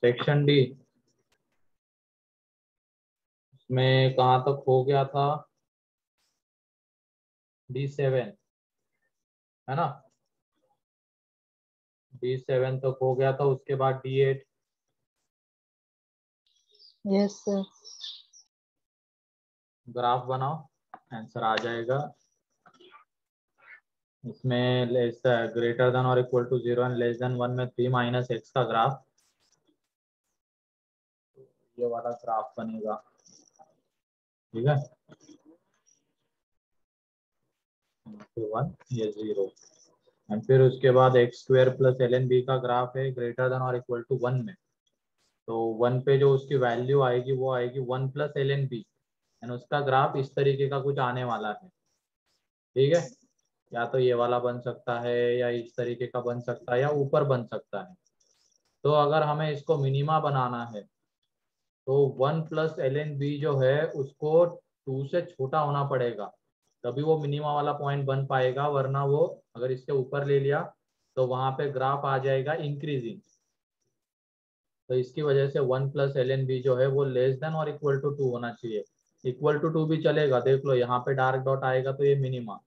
Section D में कहाँ तक हो गया था? D7 है ना, D7 तक हो गया था। उसके बाद D8। Yes sir. ग्राफ बनाओ, आंसर आ जाएगा। इसमें लेस ग्रेटर देन और equal to 0 and less than 1 में 3 माइनस एक्स का ग्राफ, ये वाला ग्राफ बनेगा। ठीक है, 1 ये 0 एंड फिर उसके बाद X square plus L N B का ग्राफ है ग्रेटर देन और इक्वल टू 1 में। तो 1 पे जो उसकी वैल्यू आएगी वो आएगी 1 plus L N B and उसका ग्राफ इस तरीके का कुछ आने वाला है। ठीक है, या तो ये वाला बन सकता है या इस तरीके का बन सकता है या ऊपर बन सकता है। तो अगर हमें इसको मिनिमा बनाना है तो 1 प्लस एल एन बी जो है उसको 2 से छोटा होना पड़ेगा, तभी वो मिनिमा वाला पॉइंट बन पाएगा, वरना वो अगर इसके ऊपर ले लिया तो वहां पे ग्राफ आ जाएगा इंक्रीजिंग। तो इसकी वजह से 1 प्लस एल एन बी जो है वो लेस देन और इक्वल टू 2 होना चाहिए। इक्वल टू 2 भी चलेगा, देख लो यहाँ पे डार्क डॉट आएगा तो ये मिनिमा,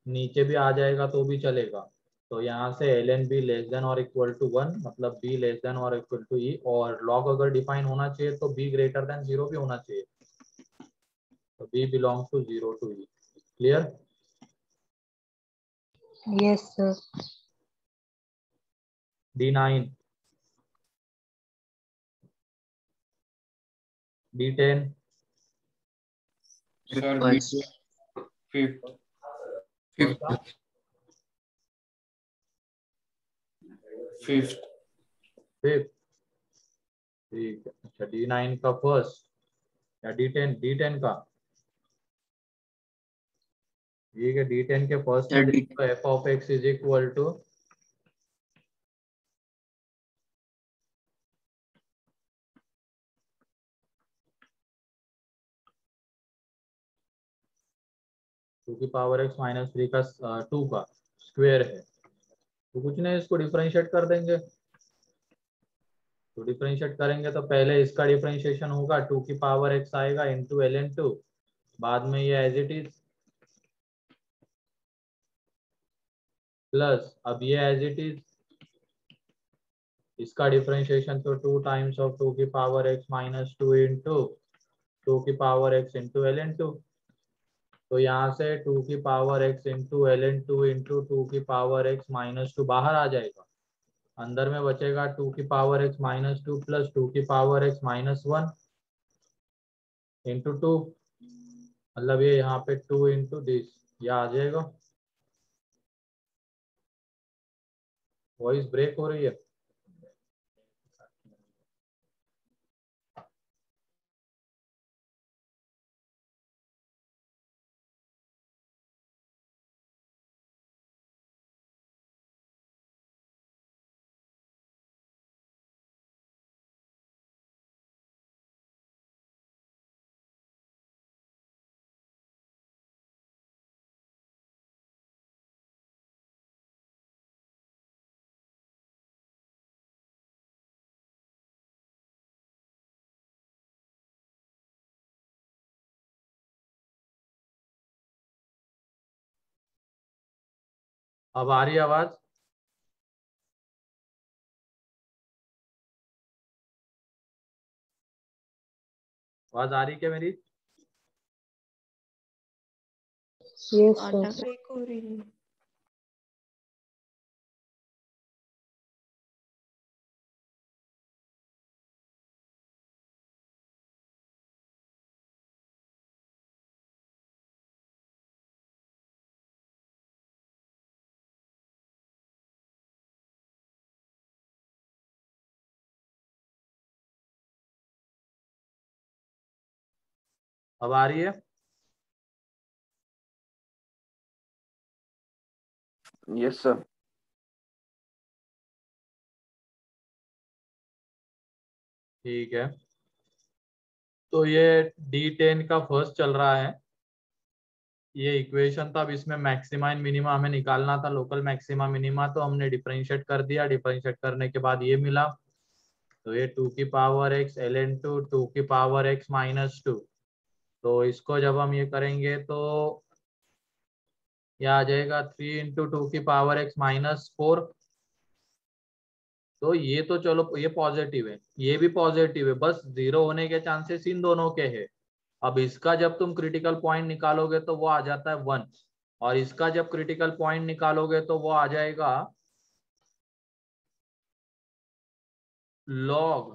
नीचे भी आ जाएगा तो भी चलेगा। तो यहाँ से L N B less than और इक्वल टू 1 मतलब बी लेस देन और इक्वल टू ई, और लॉग अगर डिफाइन होना चाहिए तो बी ग्रेटर देन 0 भी होना चाहिए। तो B belongs to 0 to E. Clear? Yes sir. D9, D10, sir fifth fifth fifth fifth. ठीक है, अच्छा D9 का फर्स्ट या D10 का? ठीक है, D10 के फर्स्ट में देखो F of X is equal to two की पावर एक्स माइनस 3 का 2 का स्क्वायर है। तो कुछ नहीं, इसको डिफरेंशिएट कर देंगे। तो डिफरेंशिएट करेंगे तो पहले इसका डिफरेंशिएशन होगा, 2 की पावर एक्स आएगा इंटू एल एन टू, बाद में ये एज इट इज प्लस, अब ये एज इट इज इसका डिफरेंशिएशन तो 2 टाइम्स ऑफ 2 की पावर एक्स माइनस 2 इंटू 2 की power X into L N two. तो यहाँ से 2 की power X into L N two into 2 की पावर एक्स माइनस 2 बाहर आ जाएगा, अंदर में बचेगा 2 की पावर एक्स माइनस 2 प्लस 2 की पावर एक्स माइनस 1 इंटू 2, मतलब ये यहाँ पे 2 इंटू दिस, ये आ जाएगा। वॉइस ब्रेक हो रही है। अब आ रही है आवाज? आवाज आ रही क्या मेरी? यस आटा सर। ब्रेक हो रही है। अब आ रही है? Yes sir. ठीक है, तो ये D10 का फर्स्ट चल रहा है। ये इक्वेशन था, अब इसमें मैक्सिमा एंड मिनिमा हमें निकालना था, लोकल मैक्सिमा मिनिमा, तो हमने डिफरेंशिएट कर दिया। डिफरेंशिएट करने के बाद ये मिला, तो ये 2 की पावर x ln टू 2 की पावर x -2, तो इसको जब हम ये करेंगे तो यह आ जाएगा 3 × 2 की पावर x -4। तो ये तो चलो ये पॉजिटिव है, ये भी पॉजिटिव है, बस जीरो होने के चांसेस इन दोनों के हैं। अब इसका जब तुम क्रिटिकल पॉइंट निकालोगे तो वो आ जाता है 1, और इसका जब क्रिटिकल पॉइंट निकालोगे तो वो आ जाएगा log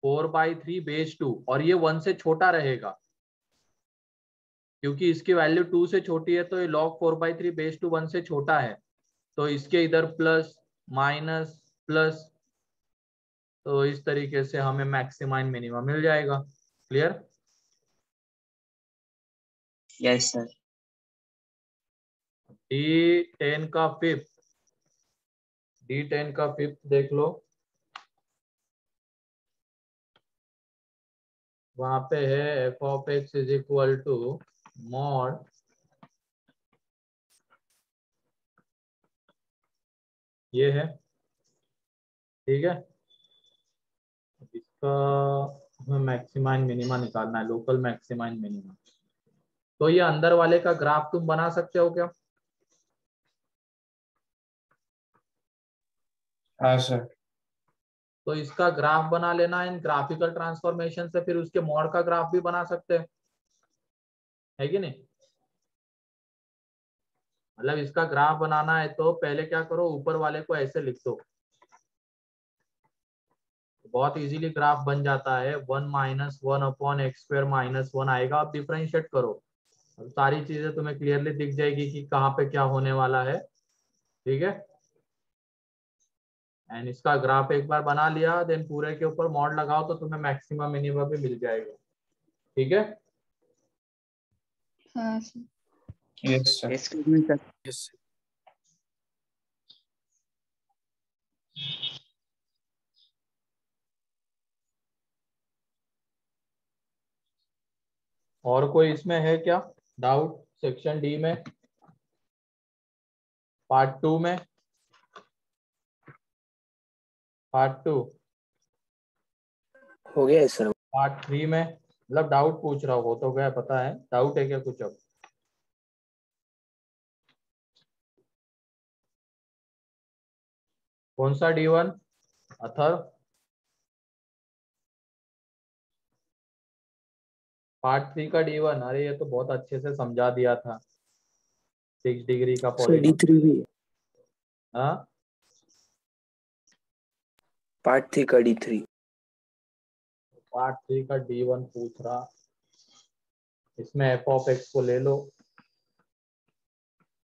4/3 बेस 2, और ये 1 से छोटा रहेगा क्योंकि इसकी वैल्यू 2 से छोटी है, तो ये log 4/3 बेस 2 1 से छोटा है, तो इसके इधर प्लस माइनस प्लस, तो इस तरीके से हमें मैक्सिमा एंड मिनिमा मिल जाएगा। क्लियर? Yes sir. D10 का फिफ्थ, D10 का फिफ्थ देख लो, वहां पे है f of x is equal to mod ये है, ठीक है। इसका हमें मैक्सिमा एंड मिनिमा निकालना है, लोकल मैक्सिमा एंड मिनिमा। तो ये अंदर वाले का ग्राफ तुम बना सकते हो क्या? हाँ सर। तो इसका ग्राफ बना लेना इन ग्राफिकल ट्रांसफॉर्मेशन से, फिर उसके मॉड का ग्राफ भी बना सकते हैं, है कि नहीं? मतलब इसका ग्राफ बनाना है तो पहले क्या करो, ऊपर वाले को ऐसे लिख दो, बहुत इजीली ग्राफ बन जाता है। 1 - 1/x² - 1 आएगा। आप डिफरेंशिएट करो, अब सारी चीजें तुम्हें क्लियरली दिख जाएगी कि कहाँ पे क्या होने वाला है, ठीक है। एंड इसका ग्राफ एक बार बना लिया, देन पूरे के ऊपर मॉड लगाओ तो तुम्हें मैक्सिमम मिनिमम भी मिल जाएगा, ठीक है। हाँ sir. Yes sir. Excuse me sir. Yes. और कोई इसमें है क्या डाउट सेक्शन डी में, पार्ट 2 में? पार्ट 2, हो गया है सर। पार्ट 3 में, मतलब डाउट पूछ रहा हो तो गया, पता है डाउट है क्या कुछ? अब कौन सा D1 अथर? पार्ट 3 का D1? अरे ये तो बहुत अच्छे से समझा दिया था, 6 डिग्री का सर पॉलीगॉन। D3 भी है। हाँ, पार्ट 3 का D3। पार्ट 3 का D1 पूछ रहा। इसमें f of x को ले लो,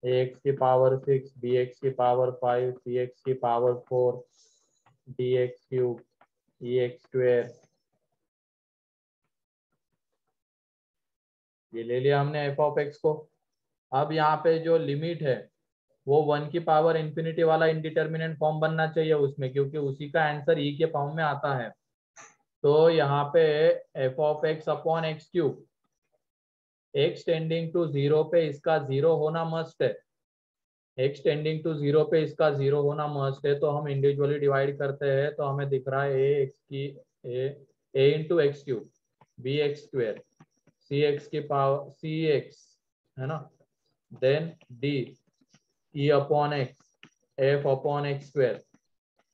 ax की पावर 6, bx की पावर 5, cx की पावर 4, dx³ ex², ये ले लिया हमने f of x को। अब यहाँ पे जो लिमिट है वो 1 की पावर इंफिनिटी वाला इंडिटरमिनेंट फॉर्म बनना चाहिए उसमें, क्योंकि उसी का आंसर e के फॉर्म में आता है। तो यहाँ पे f of x upon x³, x tending to 0 पे इसका 0 होना मस्ट है, x टेंडिंग टू 0 पे इसका 0 होना मस्ट है। तो हम इंडिविजुअली डिवाइड करते हैं, तो हमें दिख रहा है a into x³ bx² cx की पावर cx है ना, then d e upon x f upon x²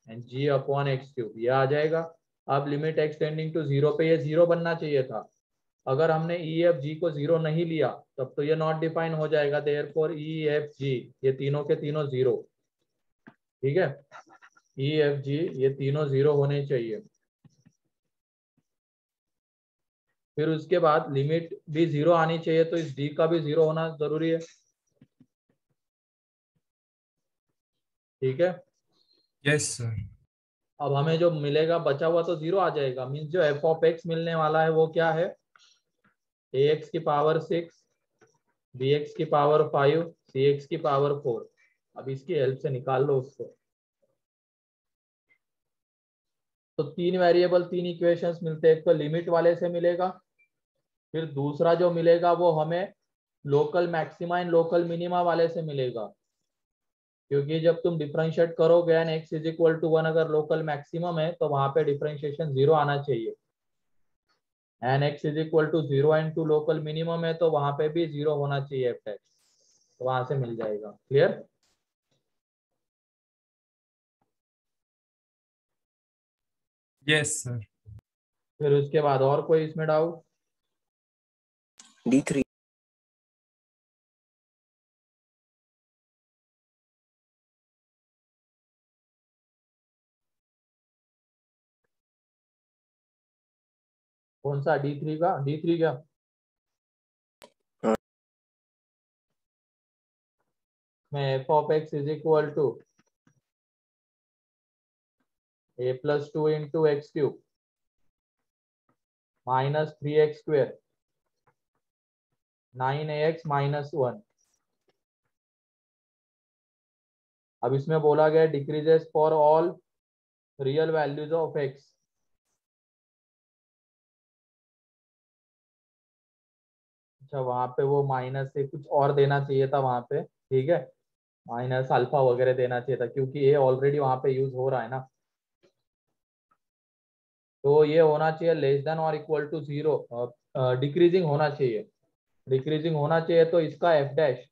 and g upon x³ ये आ जाएगा। अब लिमिट x टेंडिंग टू 0 पे ये 0 बनना चाहिए था। अगर हमने ई एफ जी को 0 नहीं लिया तब तो ये नॉट डिफाइन हो जाएगा, देयरफॉर ई एफ जी ये तीनों के तीनों 0, ठीक है। ई एफ जी ये तीनों 0 होने चाहिए। फिर उसके बाद लिमिट भी 0 आनी चाहिए, तो इस डी का भी 0 होना जरूरी है, ठीक है। Yes sir. अब हमें जो मिलेगा बचा हुआ तो 0 आ जाएगा, मीन्स जो एफ ऑफ एक्स मिलने वाला है वो क्या है, ए एक्स की पावर 6, बी एक्स की पावर 5, सी एक्स की पावर 4। अब इसकी हेल्प से निकाल लो उसको। तो 3 वेरिएबल 3 इक्वेशंस मिलते हैं, एक तो लिमिट वाले से मिलेगा, फिर दूसरा जो मिलेगा वो हमें local maxima and local minima वाले से मिलेगा। क्योंकि जब तुम डिफरेंशिएट करोगे and x is equal to 1 अगर लोकल मैक्सिमम है तो वहां पे डिफरेंशिएशन 0 आना चाहिए, and x is equal to 0 and 2 local minimum है तो वहां पे भी 0 होना चाहिए f dash, तो वहां से मिल जाएगा। क्लियर? Yes, sir. फिर उसके बाद और कोई इसमें डाउट? D3. कौन सा D3 का? D3 क्या? हाँ। में f of x is equal to a plus 2 into X cube minus 3x square 9ax minus 1। अब इसमें बोला गया decreases for all real values of x। अच्छा, वहां पे वो माइनस से कुछ और देना चाहिए था वहां पे, ठीक है, माइनस अल्फा वगैरह देना चाहिए था क्योंकि ये ऑलरेडी वहां पे यूज हो रहा है ना। तो ये होना चाहिए लेस देन और इक्वल टू 0, डिक्रीजिंग होना चाहिए, डिक्रीजिंग होना चाहिए तो इसका एफ डैश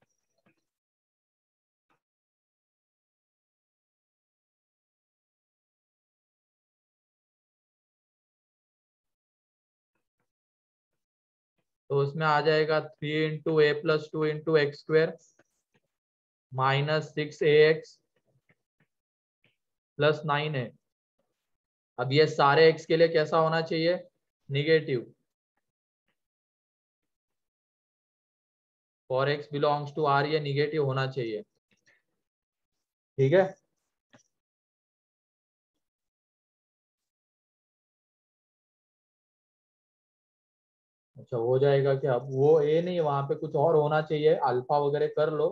तो उसमें आ जाएगा 3 into a plus 2 into x square minus 6ax plus 9a। अब ये सारे x के लिए कैसा होना चाहिए? Negative. For x belongs to r ये निगेटिव होना चाहिए, ठीक है। अच्छा, हो जाएगा क्या? अब वो ए नहीं, वहां पे कुछ और होना चाहिए, अल्फा वगैरह कर लो,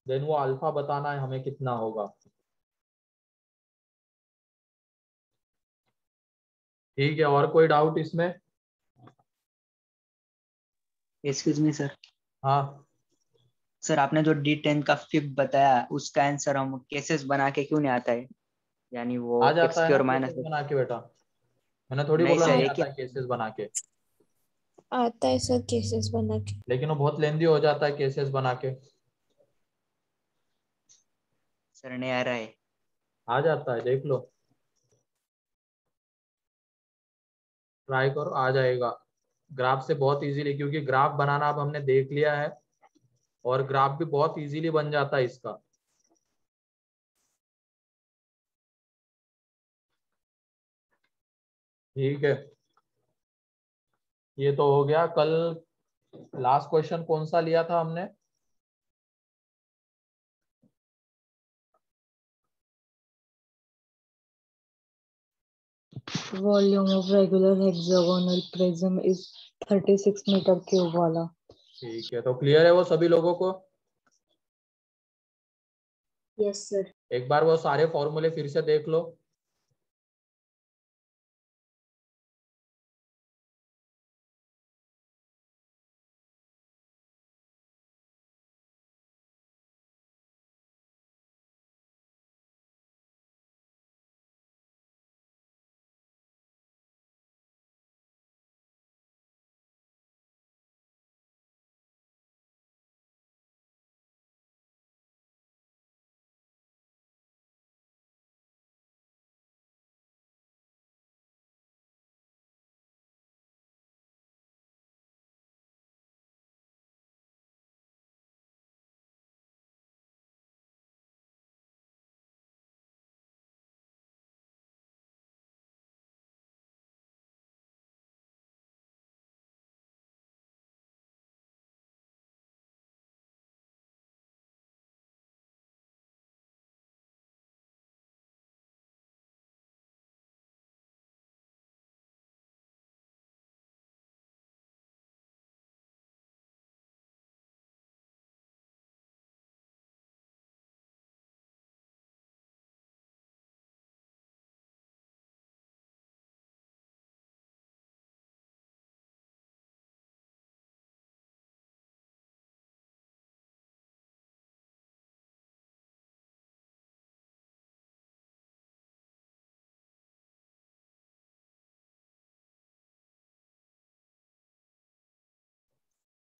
देन वो अल्फा बताना है हमें कितना होगा, ठीक है। और कोई डाउट इसमें? Excuse me sir. हाँ, सर आपने जो D10 का फिफ्थ बताया उसका आंसर हम केसेस बना के क्यों नहीं आता है, यानी वो आ एक्स जाता है ना स्क्वायर माइनस। केसेस बना के बेटा, मैंने थोड़ी नहीं बोला सर, नहीं ये आता क्या? है केसेस बना के, आता है सर केसेस बना के। लेकिन वो बहुत लेंदी हो जाता है केसेस बना के। सर नहीं आ रहा है। आ जाता है, देख लो, ट्राई करो, आ जाएगा। ग्राफ से बहुत इजीली, क्योंकि ग्राफ बनाना अब हमने देख लिया है और ग्राफ भी बहुत इजीली बन जाता है इसका। ठीक है, ये तो हो गया। कल लास्ट क्वेश्चन कौन सा लिया था हमने? Volume of regular hexagonal prism is 36 metre cube वाला। ठीक है, तो क्लियर है वो सभी लोगों को? Yes sir. एक बार वो सारे फॉर्मूले फिर से देख लो।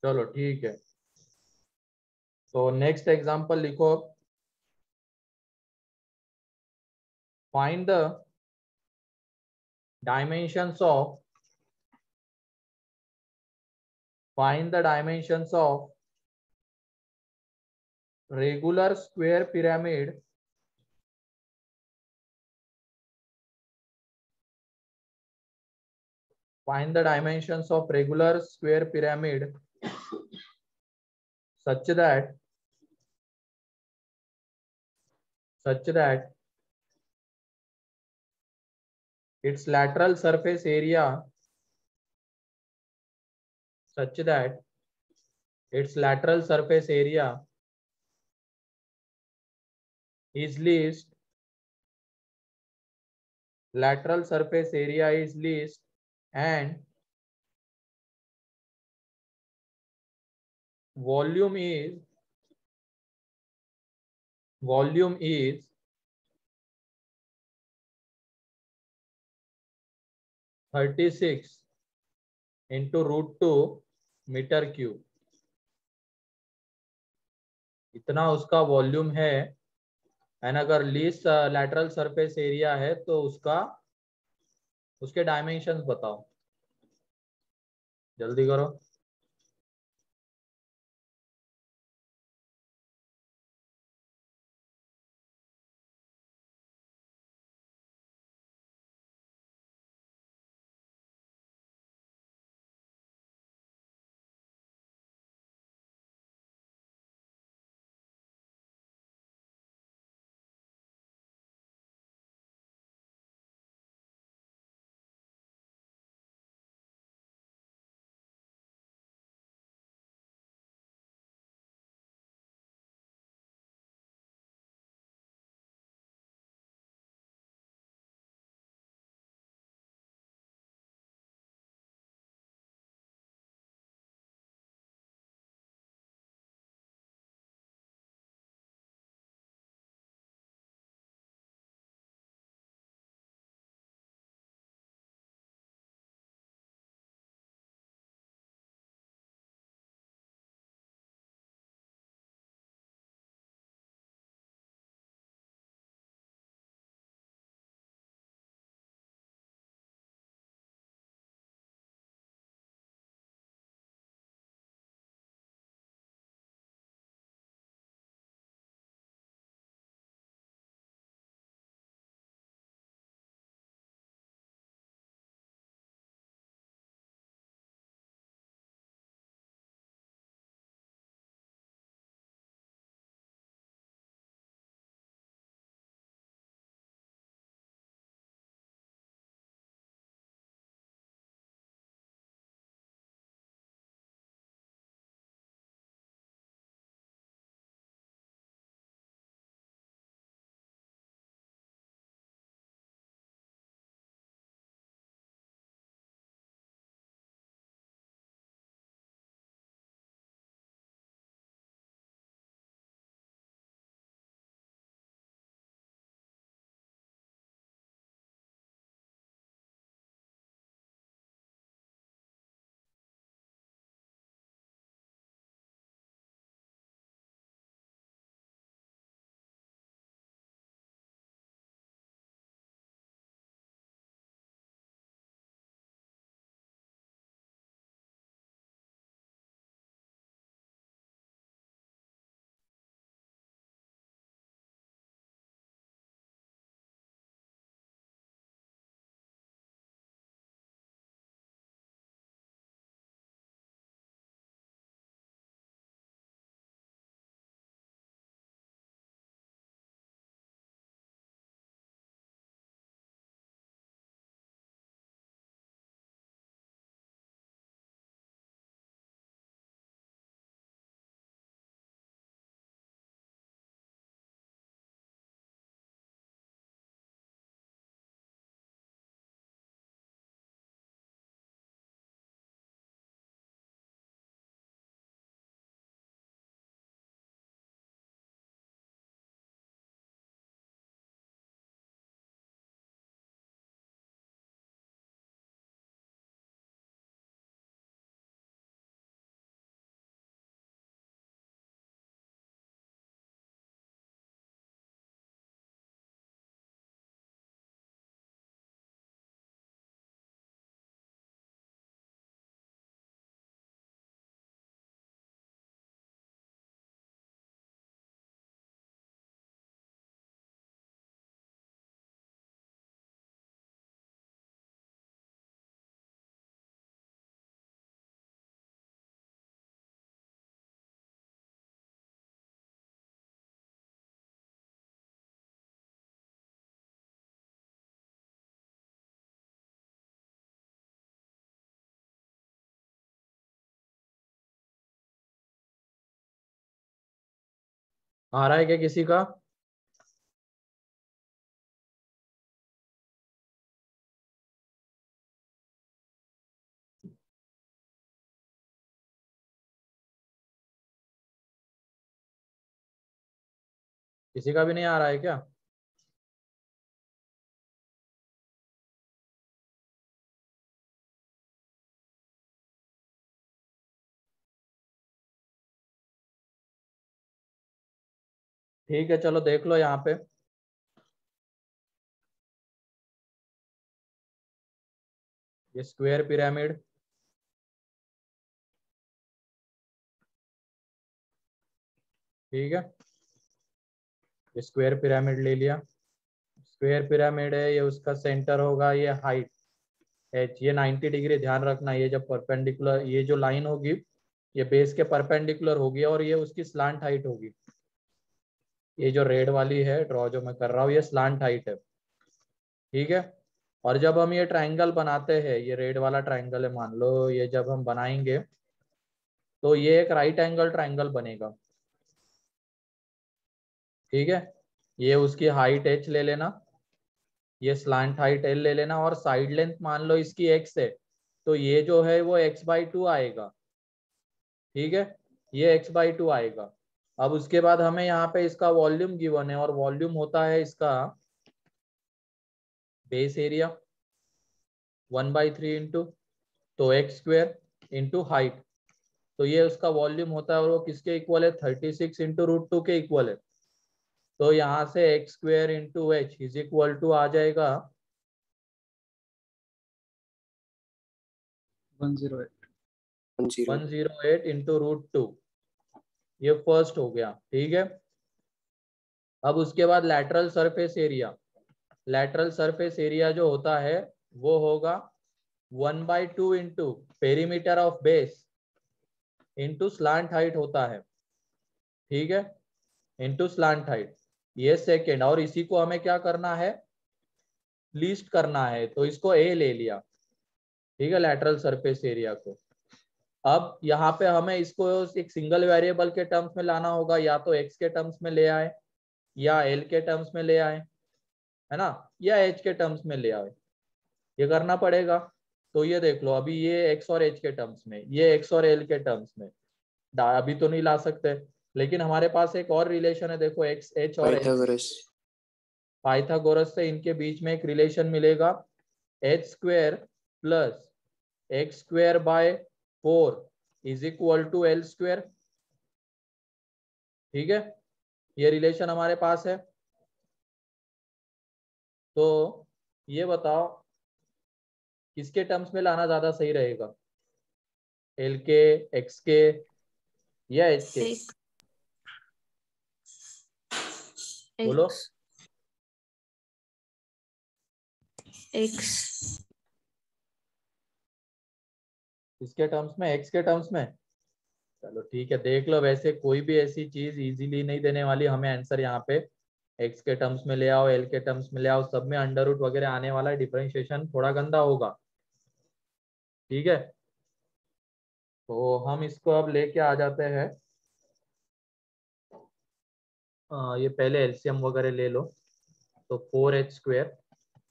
चलो ठीक है, तो नेक्स्ट एग्जांपल लिखो। Find the dimensions of regular square pyramid such that its lateral surface area is least and volume is 36 into √2 metre cube. इतना उसका वॉल्यूम है, एंड अगर लीस्ट लैटरल सरफेस एरिया है तो उसके डायमेंशंस बताओ, जल्दी करो। आ रहा है क्या किसी का? किसी का भी नहीं आ रहा है क्या? ठीक है, चलो देख लो यहाँ पे। ये स्क्वायर पिरामिड, ठीक है, ये स्क्वायर पिरामिड ले लिया। स्क्वायर पिरामिड है, ये उसका सेंटर होगा, ये हाइट एच, ये 90 डिग्री, ध्यान रखना। ये जब परपेंडिकुलर, ये जो लाइन होगी ये बेस के परपेंडिकुलर होगी और ये उसकी स्लांट हाइट होगी। ये जो रेड वाली है ड्रॉ जो मैं कर रहा हूँ, ये स्लांट हाइट है, ठीक है। और जब हम ये ट्राइंगल बनाते हैं, ये रेड वाला ट्राइंगल है मान लो, ये जब हम बनाएंगे तो ये एक राइट एंगल ट्राइंगल बनेगा, ठीक है। ये उसकी हाइट एच ले लेना, ये स्लांट हाइट एल ले लेना, और साइड लेंथ मान लो इसकी एक्स है, तो ये जो है वो x/2 आएगा, ठीक है, ये x/2 आएगा। अब उसके बाद हमें यहाँ पे इसका वॉल्यूम गिवन है, और वॉल्यूम होता है इसका बेस एरिया 1/3 इंटू, तो x² इंटू हाइट, तो ये उसका वॉल्यूम होता है, और वो किसके इक्वल है? 36 इंटू √2 के इक्वल है। तो यहाँ से x² into H is equal to आ जाएगा 108 इंटू √2, ये फर्स्ट हो गया, ठीक है। अब उसके बाद lateral surface area, lateral surface area जो होता है वो होगा 1/2 into perimeter of base into slant height होता है, ठीक है, इंटू स्लांट हाइट, ये सेकेंड। और इसी को हमें क्या करना है? लीस्ट करना है, तो इसको ए ले लिया, ठीक है, लैटरल सरफेस एरिया को। अब यहाँ पे हमें इसको एक सिंगल वेरिएबल के टर्म्स में लाना होगा, या तो एक्स के टर्म्स में ले आए, या एल के टर्म्स में ले आए, है ना, या एच के टर्म्स में ले आए, ये करना पड़ेगा। तो ये देख लो, अभी ये एक्स और एच के टर्म्स में, ये एक्स और एल के टर्म्स में अभी तो नहीं ला सकते, लेकिन हमारे पास एक और रिलेशन है, देखो एक्स एच और एच, पाइथागोरस। पाइथागोरस से इनके बीच में एक रिलेशन मिलेगा, h² plus x²/4 is equal to l², ठीक है, ये रिलेशन हमारे पास है। तो ये बताओ किसके टर्म्स में लाना ज्यादा सही रहेगा? एल के, एक्स के, या एच के? बोलो। एक्स। किसके टर्म्स में? एक्स के टर्म्स में। चलो ठीक है, देख लो, वैसे कोई भी ऐसी चीज इजीली नहीं देने वाली हमें आंसर यहाँ पे। एक्स के टर्म्स में ले आओ, एल के टर्म्स में ले आओ, सब में अंडर रूट वगैरह आने वाला है, डिफरेंशिएशन थोड़ा गंदा होगा, ठीक है। तो हम इसको अब लेके आ जाते हैं, ये पहले एलसीएम वगैरह ले लो। तो 4h²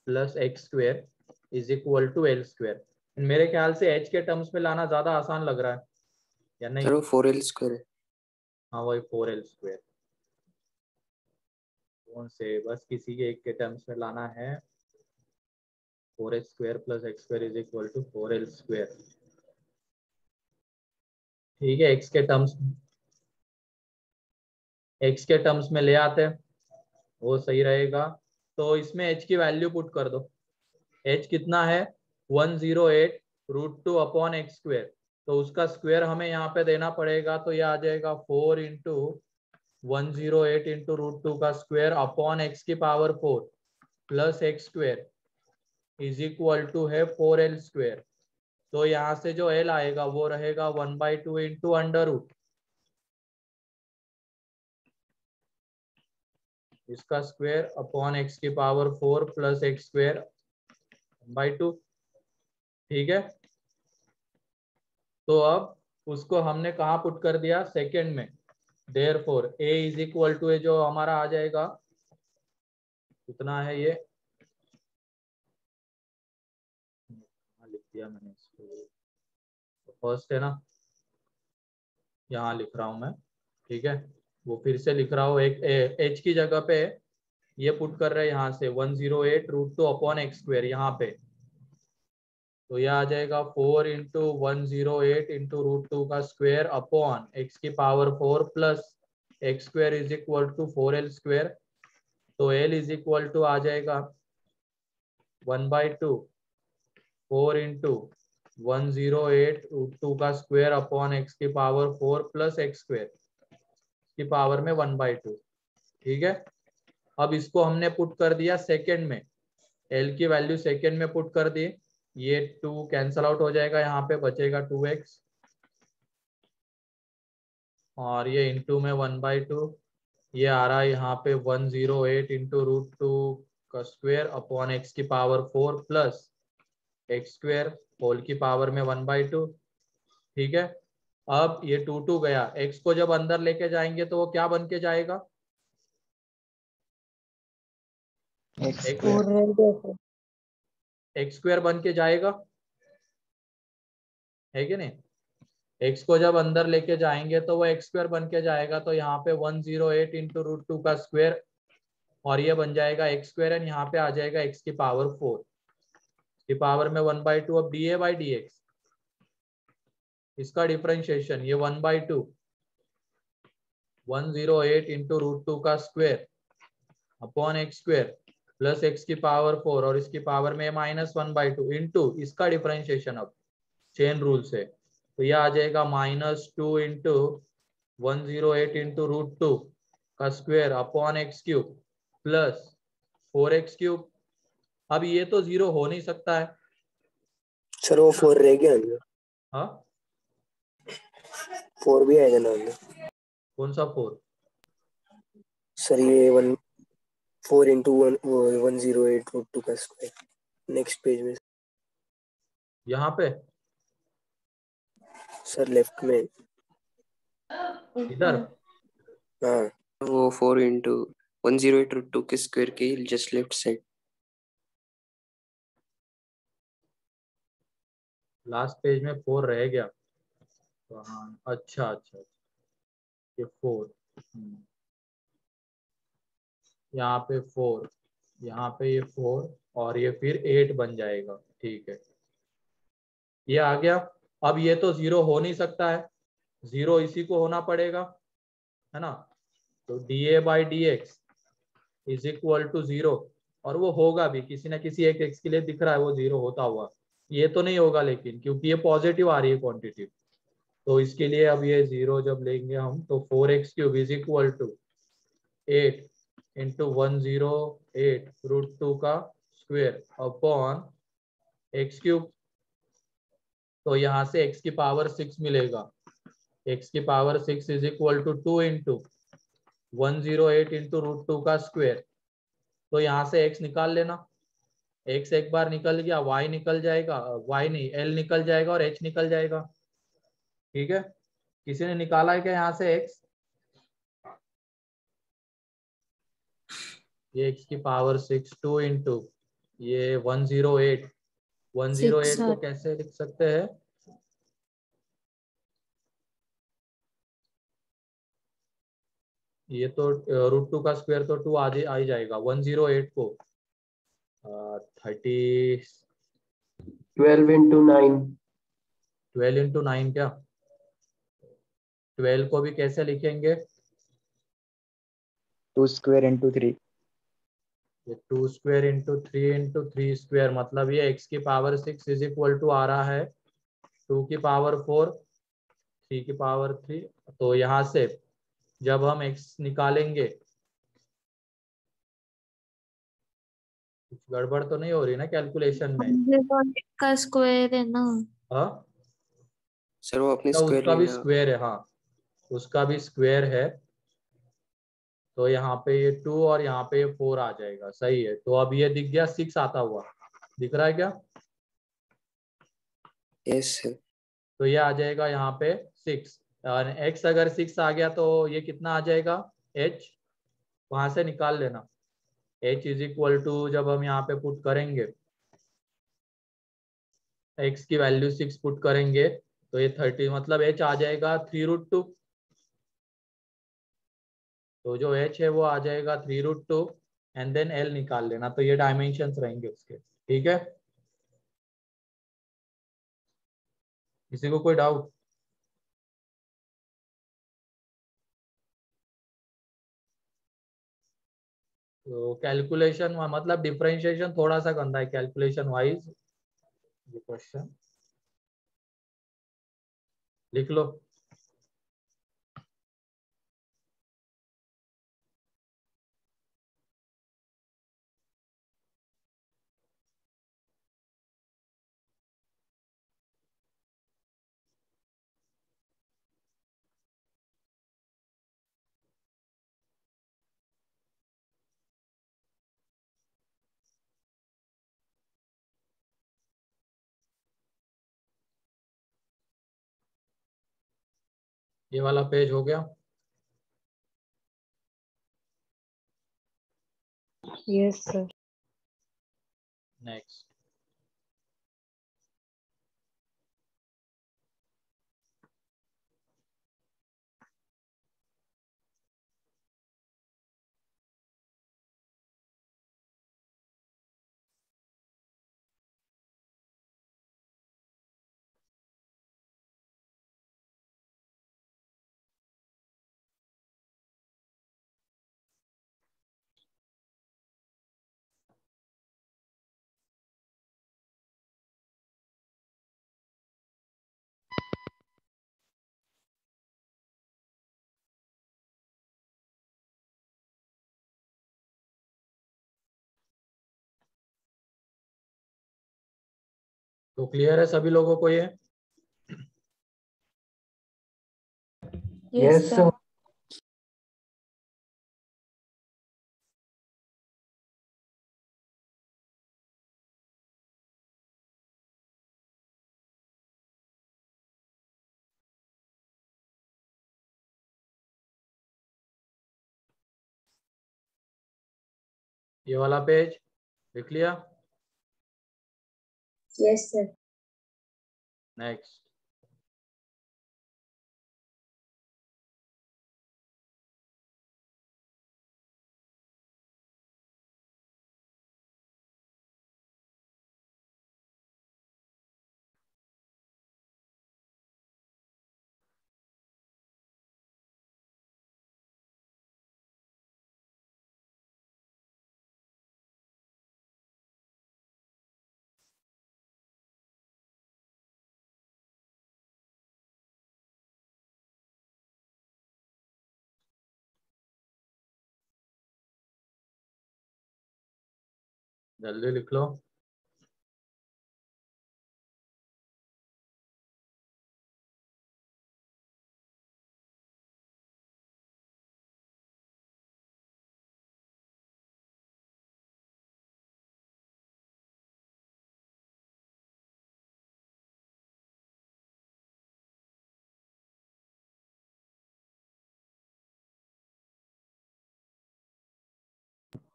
plus x² is equal to l²। मेरे ख्याल से h के टर्म्स में लाना ज्यादा आसान लग रहा है, या नहीं? सर वो 4l² है। हाँ वही 4l², कौन से, बस किसी के एक के टर्म्स में लाना है। 4h² plus x² is equal to 4l², ठीक है। x के टर्म्स में ले आते हैं, वो सही रहेगा। तो इसमें h की वैल्यू पुट कर दो, h कितना है? 108√2/x², तो उसका स्क्वायर हमें यहाँ पे देना पड़ेगा, तो ये आ जाएगा 4 इंटू 108 इंटू √2 का स्क्वायर अपॉन x की power 4 plus x² is equal to है 4l²। तो यहाँ से जो l आएगा वो रहेगा 1/2 इंटू अंडर रूट, इसका स्क्वायर अपॉन x की पावर 4 प्लस x² 1/2, ठीक है। तो अब उसको हमने कहाँ पुट कर दिया? सेकंड में, therefore a is equal to जो हमारा आ जाएगा कितना है, ये लिख दिया मैंने इसको, फर्स्ट है ना, यहाँ लिख रहा हूं मैं, ठीक है, वो फिर से लिख रहा हूँ, एक h की जगह पे ये पुट कर रहे हैं यहाँ से 108√2 अपॉन एक्स स्क्वायर यहाँ पे, तो यह आ जाएगा 4 इंटू 108 इंटू √2 का स्क्वायर अपॉन एक्स की power 4 plus X square is equal to 4l square, तो l इज इक्वल टू आ जाएगा 1/2 4 इंटू 108√2 का स्क्वायर अपॉन एक्स की पावर 4 प्लस एक्स स्क्वायर की पावर में 1/2, ठीक है। अब इसको हमने पुट कर दिया सेकेंड में, l की वैल्यू सेकेंड में पुट कर दी, ये 2 कैंसल आउट हो जाएगा, यहाँ पे बचेगा 2x और ये इंटू में 1/2, ये आ रहा है यहाँ पे 108 इंटू √2 का स्क्वायर अपॉन एक्स की power 4 plus X square whole की पावर में 1/2, ठीक है। अब ये 2 गया, x को जब अंदर लेके जाएंगे तो वो क्या बन के जाएगा, x x फोर रह गया सर। एक्स स्क्वायर बन के जाएगा, है कि नहीं। x को जब अंदर लेके जाएंगे तो वो एक्स स्क्वायर बन के जाएगा, तो यहाँ पे 108 इंटू √2 का स्क्वायर और ये बन जाएगा एक्स स्क्वायर, एंड यहाँ पे आ जाएगा x की पावर 4 की पावर में 1/2। अब dA/dx इसका डिफरेंशिएशन, ये 1/2 108 इंटू √2 का square upon x square plus X की पावर 4 और इसकी पावर में -1/2 इंटू इसका डिफरेंशिएशन अब चेन रूल से, तो यह आ जाएगा -2 इंटू 108 इंटू √2 का square upon x cube plus 4x cube. अब ये तो 0 हो नहीं सकता है सर वो 4 रह गया अंदर, हाँ, 4 भी आएगा ना अंदर। कौन सा 4, सर ये 4 इंटू 108√2 का स्क्वायर नेक्स्ट पेज में यहाँ पे सर लेफ्ट में, इधर, हाँ वो 4 इंटू 108√2 के स्क्वायर के just left side. Last page में 4 रह गया, तो हाँ अच्छा अच्छा, ये 4 यहाँ पे 4, यहाँ पे ये 4 और ये फिर 8 बन जाएगा, ठीक है, ये आ गया। अब ये तो 0 हो नहीं सकता है, 0 इसी को होना पड़ेगा, है ना, तो dA/dx इज इक्वल टू 0, और वो होगा भी, किसी ना किसी एक x के लिए दिख रहा है वो 0 होता हुआ, ये तो नहीं होगा लेकिन, क्योंकि ये पॉजिटिव आ रही है क्वांटिटी, तो इसके लिए अब ये 0 जब लेंगे हम तो 4x³ is equal to 8 into 108√2 का स्क्वायर अपॉन x³, तो यहाँ से x की पावर 6 मिलेगा, x की power 6 is equal to 2 into 108 into √2 का स्क्वायर, तो यहाँ से x निकाल लेना, x एक बार निकल गया, y निकल जाएगा, y नहीं l निकल जाएगा और h निकल जाएगा, ठीक है। किसी ने निकाला है क्या यहाँ से x, ये x की पावर 6 2 इंटू ये 108 को कैसे लिख सकते हैं, ये तो √2 का स्क्वायर तो 2 आ ही जाएगा, 108 को 12 इंटू 9 12 इंटू 9 क्या, 12 को भी कैसे लिखेंगे, 2 स्क्वायर इंटू 3, ये 2 स्क्वायर इंटू 3 इंटू 3 स्क्वायर, मतलब ये x की पावर 6 इज इक्वल टू आ रहा है 2 की पावर 4 3 की पावर 3, तो यहाँ से जब हम x निकालेंगे, कुछ गड़बड़ तो नहीं हो रही ना कैलकुलेशन में, का स्क्वायर है ना। हाँ सर वो अपने तो स्क्वायर उसका भी लेना। स्क्वायर है, हाँ उसका भी स्क्वायर है, तो यहाँ पे ये 2 और यहाँ पे ये 4 आ जाएगा, सही है। तो अब ये दिख गया 6 आता हुआ, दिख रहा है क्या, यस सर। तो ये आ जाएगा यहाँ पे 6, और x अगर 6 आ गया तो ये कितना आ जाएगा, h वहां से निकाल लेना। h इज इक्वल टू, जब हम यहाँ पे पुट करेंगे x की वैल्यू 6 पुट करेंगे तो ये 30, मतलब h आ जाएगा 3√2। तो जो h है वो आ जाएगा 3√2 एंड देन l निकाल लेना। तो ये डायमेंशंस रहेंगे उसके, ठीक है। किसी को कोई डाउट? तो कैलकुलेशन मतलब डिफरेंशिएशन थोड़ा सा गंदा है कैलकुलेशन वाइज। ये क्वेश्चन लिख लो। ये वाला पेज हो गया। Yes, sir. नेक्स्ट, तो क्लियर है सभी लोगों को ये? Yes, sir. ये वाला पेज लिख लिया? Yes, sir. नेक्स्ट, जल्दी लिख लो।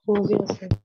हो गया सर।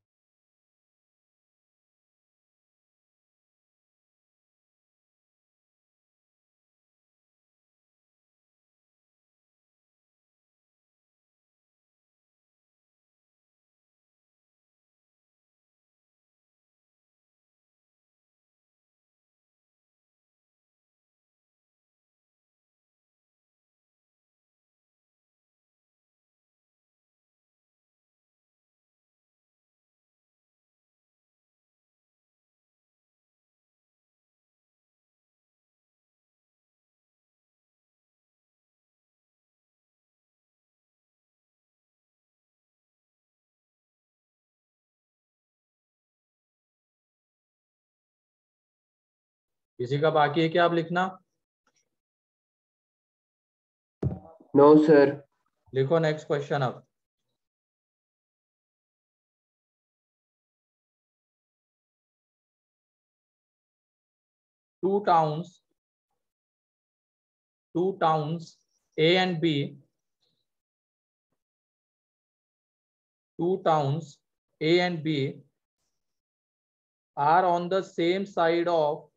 किसी का बाकी है क्या आप लिखना? No, sir. लिखो नेक्स्ट क्वेश्चन अब। Two towns A and B, two towns A and B are on the same side of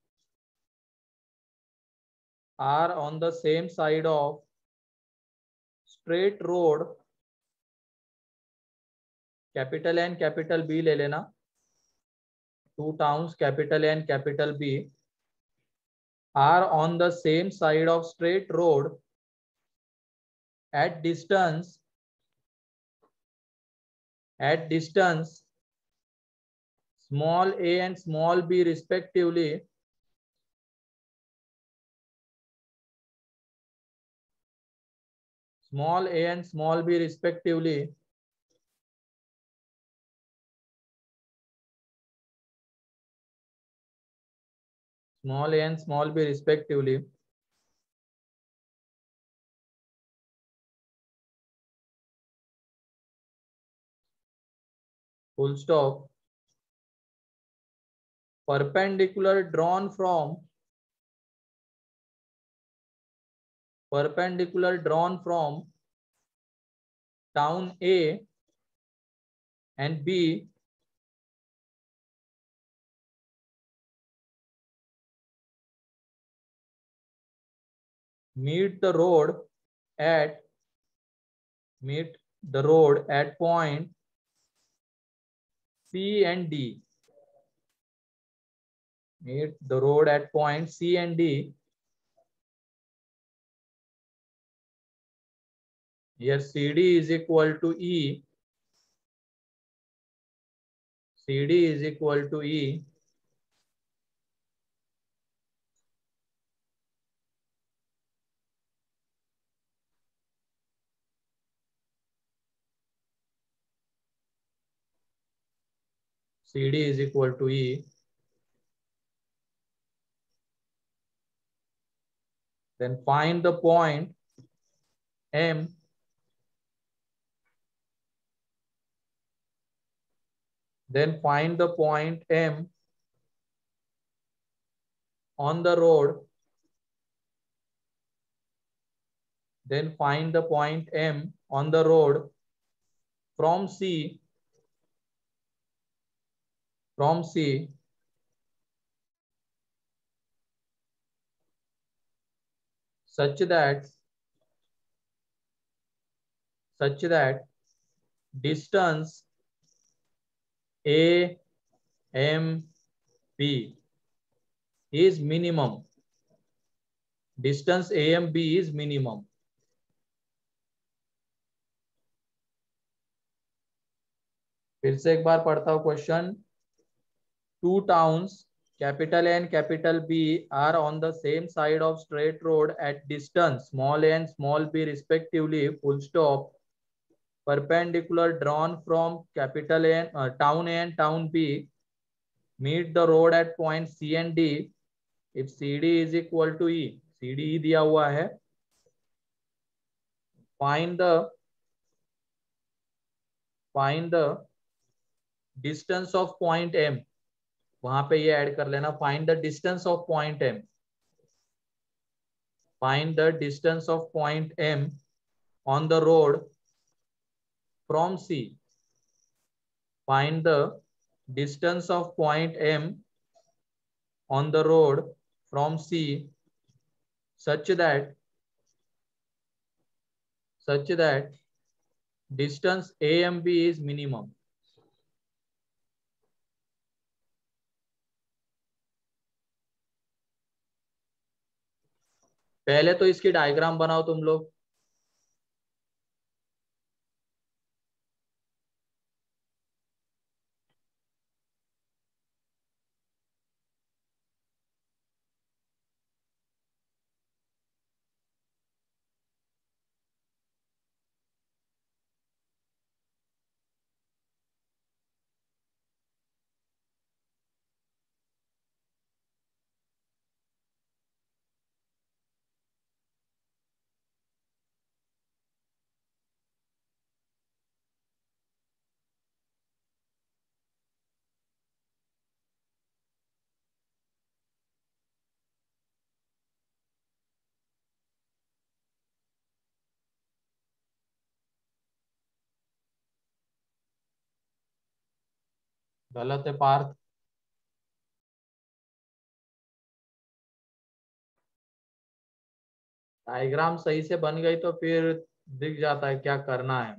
straight road, capital N capital B ले लेना, two towns capital N capital B are on the same side of straight road at distance small a and small b respectively, small a and small b respectively, small a and small b respectively, full stop, perpendicular drawn from town A and B meet the road at point C and D. Meet the road at point C and D. Here CD is equal to E. CD is equal to E. CD is equal to E. Then find the point M. Then find the point M on the road. Then find the point M on the road from C such that distance A M B is minimum. Distance A M B is minimum. फिर से एक बार पढ़ता हूँ question. Two towns capital A and capital B are on the same side of straight road at distance small a and small b respectively, full stop, perpendicular drawn from capital A and town A and town B meet the road at point C and D if CD is equal to E. CD दिया हुआ है. Find the distance of point M. वहां पे ये add कर लेना. Find the distance of point M. Find the distance of point M on the road from C. Find the distance of point M on the road from C such that distance AMB is minimum. पहले तो इसकी diagram बनाओ तुम लोग. गलत है Partha. Diagram सही से बन गई तो फिर दिख जाता है क्या करना है।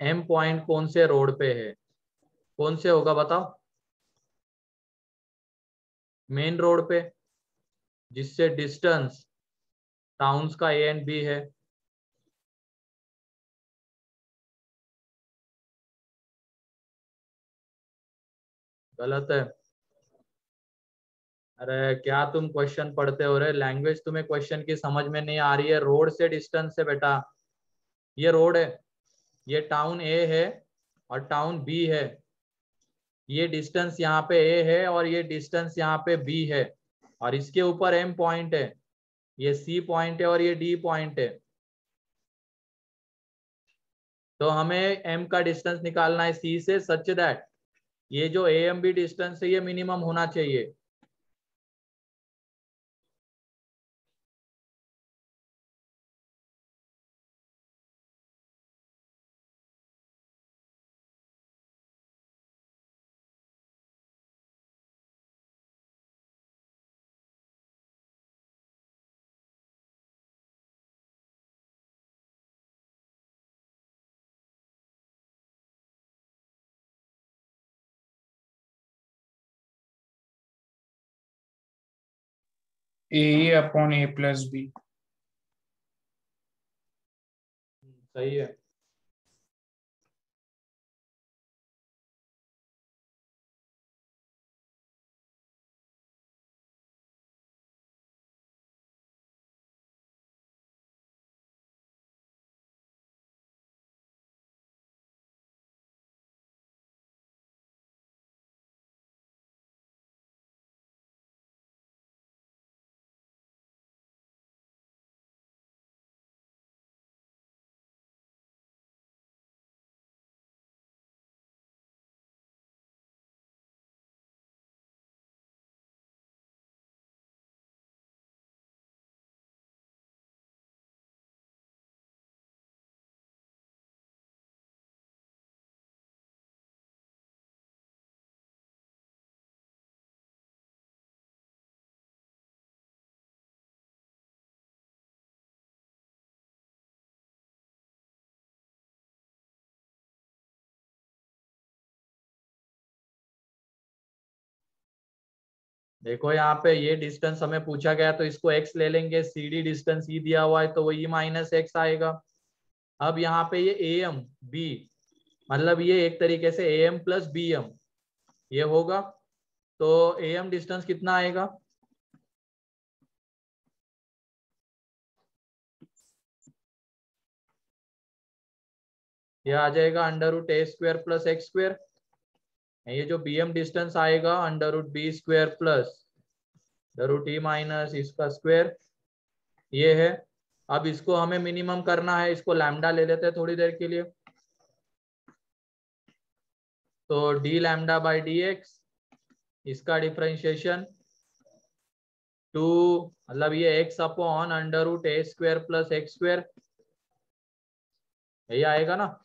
एम पॉइंट कौन से रोड पे है, कौन से होगा बताओ। मेन रोड पे, जिससे डिस्टेंस टाउन्स का ए एंड बी है। गलत है। अरे क्या तुम क्वेश्चन पढ़ते हो रे, लैंग्वेज तुम्हें क्वेश्चन की समझ में नहीं आ रही है। रोड से डिस्टेंस है बेटा, ये रोड है, ये टाउन ए है और टाउन बी है। ये डिस्टेंस यहाँ पे ए है और ये डिस्टेंस यहाँ पे बी है, और इसके ऊपर एम पॉइंट है, ये सी पॉइंट है और ये डी पॉइंट है। तो हमें एम का डिस्टेंस निकालना है सी से, सच दैट ये जो ए एम बी डिस्टेंस है ये मिनिमम होना चाहिए। ए अपॉन ए प्लस बी। सही है। देखो यहाँ पे ये डिस्टेंस हमें पूछा गया तो इसको x ले लेंगे, सी डी डिस्टेंस ई दिया हुआ है तो वो ई माइनस एक्स आएगा। अब यहाँ पे ये ए एम बी, मतलब ये एक तरीके से A M plus B M ये होगा। तो ए एम डिस्टेंस कितना आएगा, ये आ जाएगा under root A square plus X square. ये जो बी एम डिस्टेंस आएगा under root B square plus root E minus इसका स्क्वायर, ये है। अब इसको हमें मिनिमम करना है, इसको लैम्डा ले लेते हैं थोड़ी देर के लिए। तो D lambda by D X, इसका डिफरेंशिएशन टू, मतलब ये X upon under root A square plus X square, यही आएगा ना,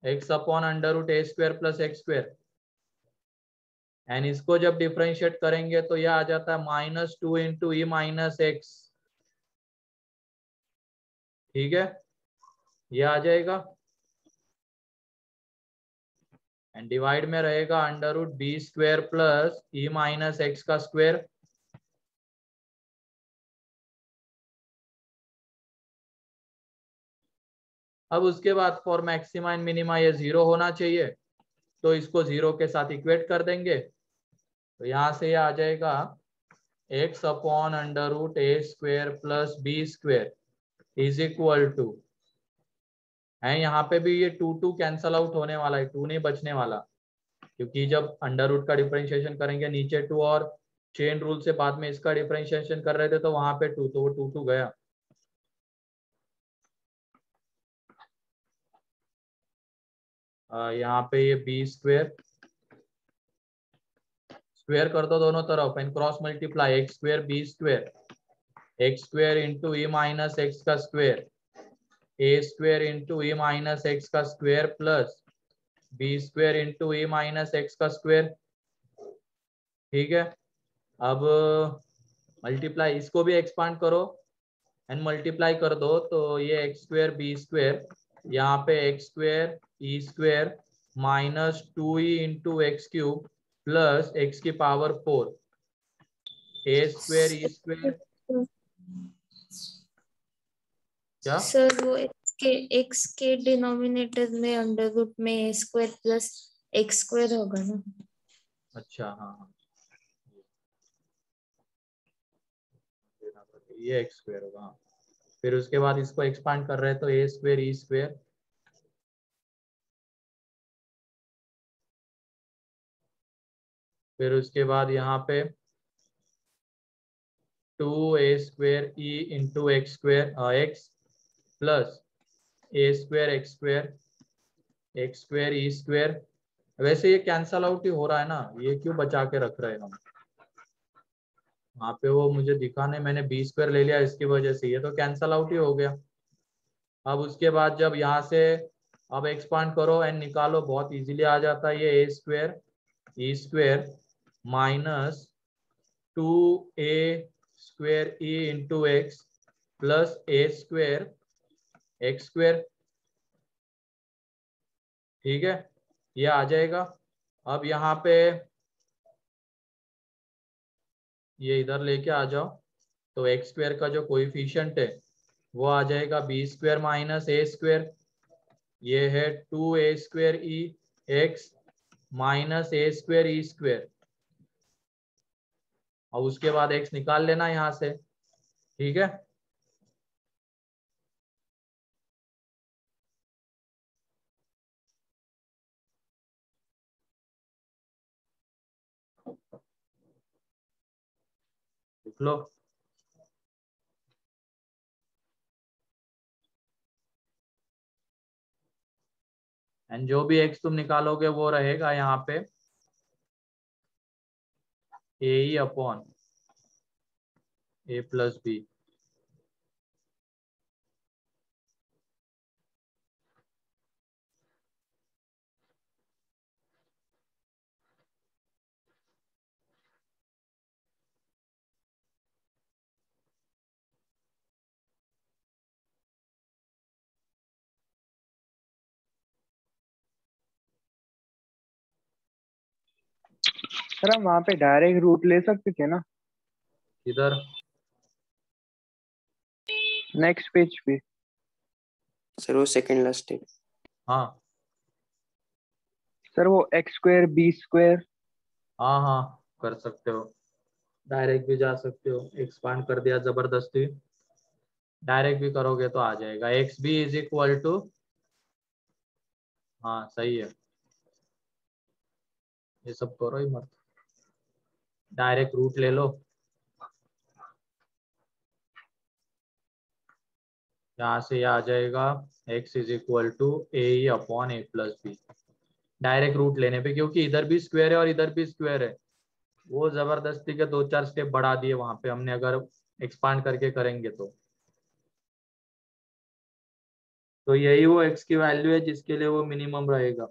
X upon under root A square plus X square. And इसको जब डिफरेंशिएट करेंगे तो यह आ जाता है minus two into E minus X, ठीक है, ये आ जाएगा। एंड डिवाइड में रहेगा under root B square plus E minus X का स्क्वायर। अब उसके बाद फॉर मैक्सिमा एंड मिनिमा ये 0 होना चाहिए, तो इसको 0 के साथ इक्वेट कर देंगे। तो यहाँ से ये आ जाएगा x upon under root A square plus B square is equal to है, यहाँ पे भी ये 2 कैंसल आउट होने वाला है, 2 नहीं बचने वाला, क्योंकि जब अंडर रूट का डिफरेंशिएशन करेंगे नीचे 2 और चेन रूल से बाद में इसका डिफरेंशिएशन कर रहे थे तो वहां पे 2, तो वो 2 गया। यहाँ पे ये बी स्क्वेयर स्क्वेयर कर दो दोनों तरफ and cross multiply X square into E minus X का square A square into E minus X का square plus B square into E minus X का स्क्वेयर। ठीक है, अब मल्टीप्लाई इसको भी एक्सपांड करो एंड मल्टीप्लाई कर दो, तो ये एक्स स्क्वेयर बी स्क्वेयर, यहाँ पे X square E square minus 2e into X cube plus X की power 4 A square E square. क्या सर वो एक्स के डिनोमिनेटर में अंडर रूट में A square plus X square होगा ना? अच्छा, हाँ हाँ, ये एक्स स्क्वेयर होगा, हाँ। फिर उसके बाद इसको एक्सपांड कर रहे हैं तो ए स्क्वेयर ई स्क्वेयर फिर उसके बाद यहाँ पे 2a square E into x square X plus A square X square E square. वैसे ये कैंसल आउट ही हो रहा है ना, ये क्यों बचा के रख रहे हैं हम? वहाँ पे वो मुझे दिखा नहीं, मैंने बी स्क्वेयर ले लिया इसकी वजह से, ये तो कैंसल आउट ही हो गया। अब उसके बाद जब यहाँ से अब एक्सपांड करो एंड निकालो, बहुत इजीली आ जाता है। ये A square E square minus 2a square E into X plus A square X square. ठीक है, ये आ जाएगा। अब यहाँ पे ये इधर लेके आ जाओ, तो एक्स स्क्वेयर का जो कोएफिशिएंट है वो आ जाएगा बी स्क्वेयर माइनस ए स्क्वेयर, ये है 2a स्क्वेयर ई एक्स माइनस ए स्क्वेयर ई स्क्वेयर। और उसके बाद एक्स निकाल लेना यहाँ से। ठीक है, लिख लो। एंड जो भी एक्स तुम निकालोगे वो रहेगा यहाँ पे ए ई upon A plus B. Sir हम वहाँ पे डायरेक्ट रूट ले सकते थे ना? इधर नेक्स्ट पेज पे। सर वो सेकंड लास्ट स्टेप। हाँ सर वो एक्स स्क्वायर बी स्क्वायर। हाँ हाँ, कर सकते हो, डायरेक्ट भी जा सकते हो, एक्सपांड कर दिया जबरदस्ती, डायरेक्ट भी करोगे तो आ जाएगा X B is equal to, हाँ सही है, ये सब करो ही मत, डायरेक्ट रूट ले लो। यहाँ से ये आ जाएगा x is equal to A upon A plus B, direct root लेने पे, क्योंकि इधर भी स्क्वायर है और इधर भी स्क्वायर है, वो जबरदस्ती के 2-4 स्टेप बढ़ा दिए वहां पे हमने, अगर एक्सपांड करके करेंगे तो यही वो x की वैल्यू है जिसके लिए वो मिनिमम रहेगा।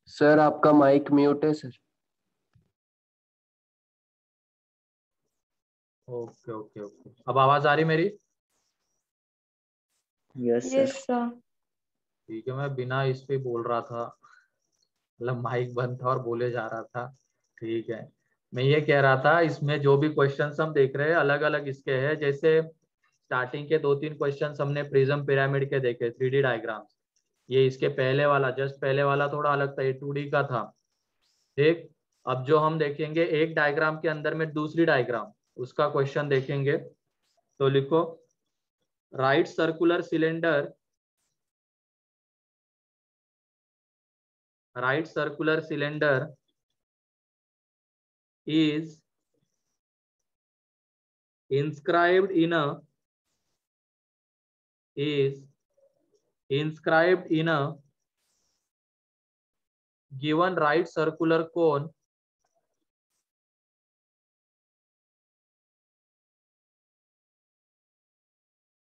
सर आपका माइक म्यूट है सर। ओके ओके ओके, अब आवाज आ रही मेरी? Yes yes sir. सर। ठीक है, मैं बिना इस पे बोल रहा था, मतलब माइक बंद था और बोले जा रहा था। ठीक है, मैं ये कह रहा था इसमें जो भी क्वेश्चंस हम देख रहे हैं अलग अलग इसके हैं। जैसे स्टार्टिंग के 2-3 क्वेश्चंस हमने प्रिज्म पिरामिड के देखे, 3D डायग्राम्स। ये इसके पहले वाला, जस्ट पहले वाला थोड़ा अलग था, ये 2D का था। ठीक, अब जो हम देखेंगे एक डायग्राम के अंदर में दूसरी डायग्राम, उसका क्वेश्चन देखेंगे। तो लिखो, right circular cylinder, right circular cylinder is inscribed in a given right circular cone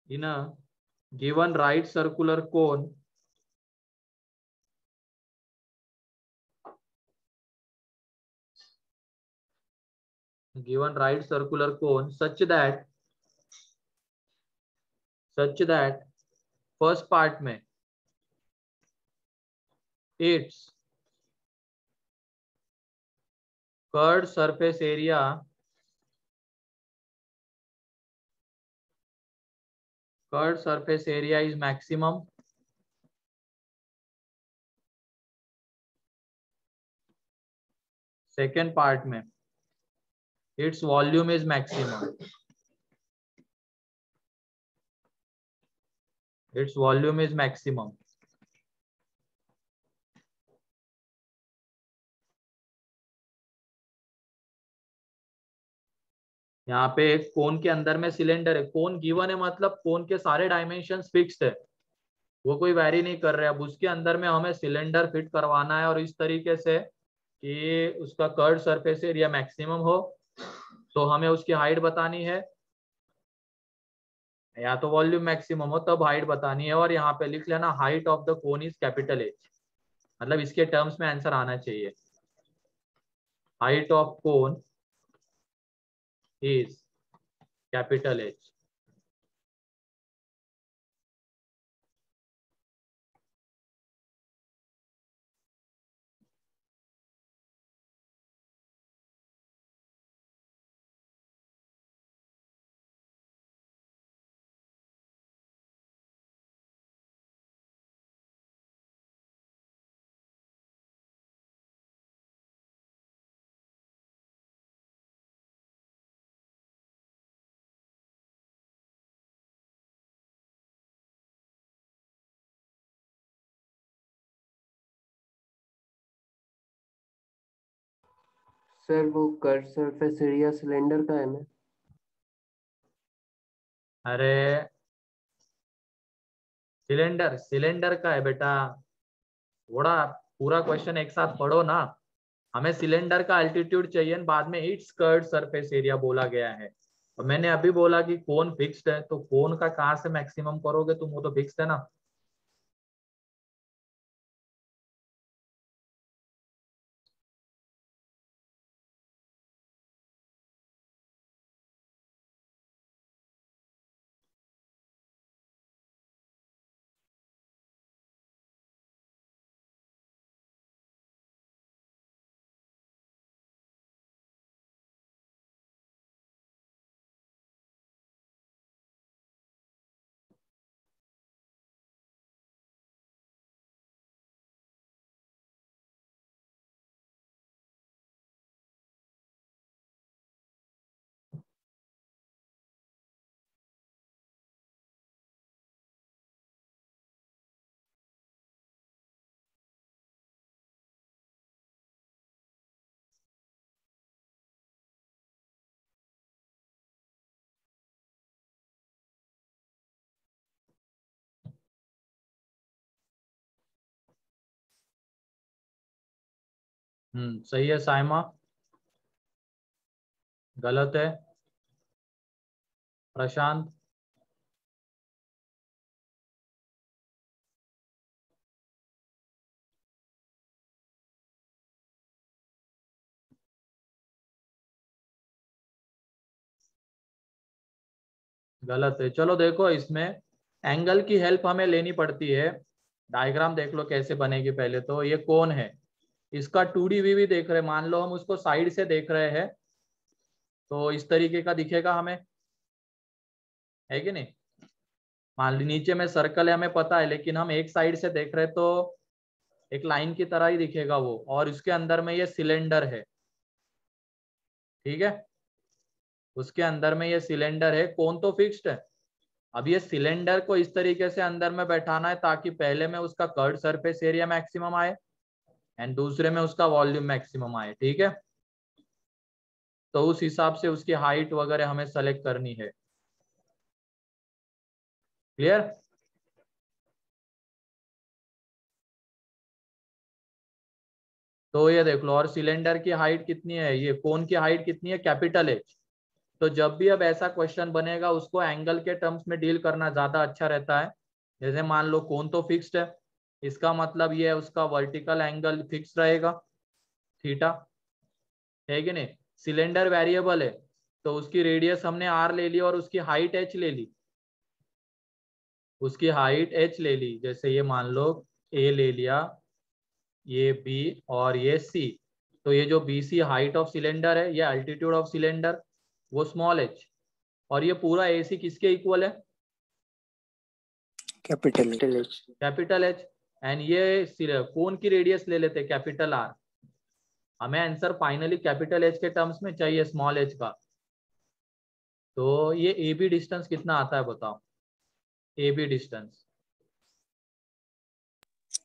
in a given right circular cone such that first part में its curved surface area is maximum. Second part में its volume is maximum. Its volume is maximum. यहाँ पे एक कोन के अंदर में cylinder है, कोन given है, मतलब कोन के सारे डायमेंशंस फिक्स्ड है, वो कोई वैरी नहीं कर रहे। अब उसके अंदर में हमें सिलेंडर फिट करवाना है और इस तरीके से कि उसका कर्व सरफेस एरिया मैक्सिमम हो। तो हमें उसकी हाइट बतानी है, या तो वॉल्यूम मैक्सिमम हो तब हाइट बतानी है। और यहाँ पे लिख लेना height of the cone is capital H, मतलब इसके टर्म्स में आंसर आना चाहिए। Height of cone is capital H. Sir वो कर्व सरफेस एरिया सिलेंडर का है ना? अरे सिलेंडर का है बेटा, थोड़ा पूरा क्वेश्चन एक साथ पढ़ो ना। हमें सिलेंडर का अल्टीट्यूड चाहिए, बाद में इट्स कर्व्ड सरफेस एरिया बोला गया है। और मैंने अभी बोला कि कोन फिक्स्ड है, तो कोन का कहाँ से मैक्सिमम करोगे तुम, वो तो फिक्स्ड है ना। सही है साइमा, गलत है प्रशांत। गलत है। चलो देखो, इसमें एंगल की हेल्प हमें लेनी पड़ती है। डायग्राम देख लो कैसे बनेगी। पहले तो ये कौन है, इसका 2D व्यू भी देख रहे हैं। मान लो हम उसको साइड से देख रहे हैं तो इस तरीके का दिखेगा हमें, है कि नहीं। मान ली नीचे में सर्कल है, हमें पता है, लेकिन हम एक साइड से देख रहे हैं तो एक लाइन की तरह ही दिखेगा वो। और इसके अंदर में ये सिलेंडर है, ठीक है। उसके अंदर में ये सिलेंडर है, कौन तो फिक्स्ड है। अब ये सिलेंडर को इस तरीके से अंदर में बैठाना है ताकि पहले में उसका कर्व सरफेस एरिया मैक्सिमम आए एंड दूसरे में उसका वॉल्यूम मैक्सिमम आए, ठीक है। तो उस हिसाब से उसकी हाइट वगैरह हमें सेलेक्ट करनी है। क्लियर। तो ये देख लो, और सिलेंडर की हाइट कितनी है, ये कोन की हाइट कितनी है, कैपिटल एच। तो जब भी अब ऐसा क्वेश्चन बनेगा उसको एंगल के टर्म्स में डील करना ज्यादा अच्छा रहता है। जैसे मान लो कोन तो फिक्स्ड है, इसका मतलब ये है उसका वर्टिकल एंगल फिक्स रहेगा, थीटा, है कि नहीं। सिलेंडर वेरिएबल है तो उसकी रेडियस हमने आर ले ली और उसकी हाइट एच ले ली, उसकी हाइट एच ले ली। जैसे ये मान लो ए ले लिया, ये बी और ये सी। तो ये जो B C height of cylinder है, ये अल्टीट्यूड ऑफ सिलेंडर, वो स्मॉल एच। और ये पूरा ए सी किसके इक्वल है, capital H. Capital H. And ये कोन की रेडियस ले लेते कैपिटल आर। हमें आंसर फाइनली कैपिटल एच के टर्म्स में चाहिए, स्मॉल एच का। तो ये ए बी डिस्टेंस कितना आता है बताओ, A B distance.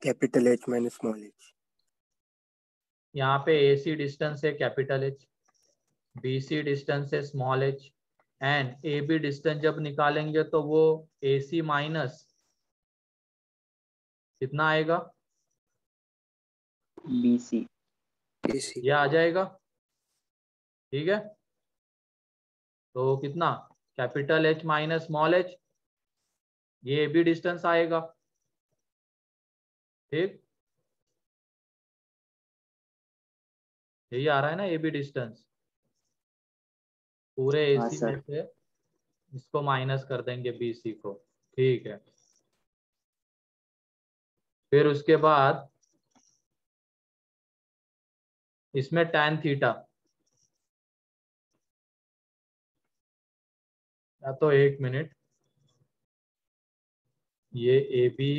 Capital H minus small H. यहाँ पे ए सी डिस्टेंस है capital H, B C distance है small H, and A B distance जब निकालेंगे तो वो ए सी माइनस कितना आएगा, BC। ये आ जाएगा, ठीक है। तो कितना, capital H minus small H, ये ए बी डिस्टेंस आएगा, ठीक। यही आ रहा है ना ए बी डिस्टेंस। पूरे ए हाँ सी सर। में से इसको माइनस कर देंगे बी सी को, ठीक है। फिर उसके बाद इसमें tan थीटा, या तो एक मिनट, ये ए बी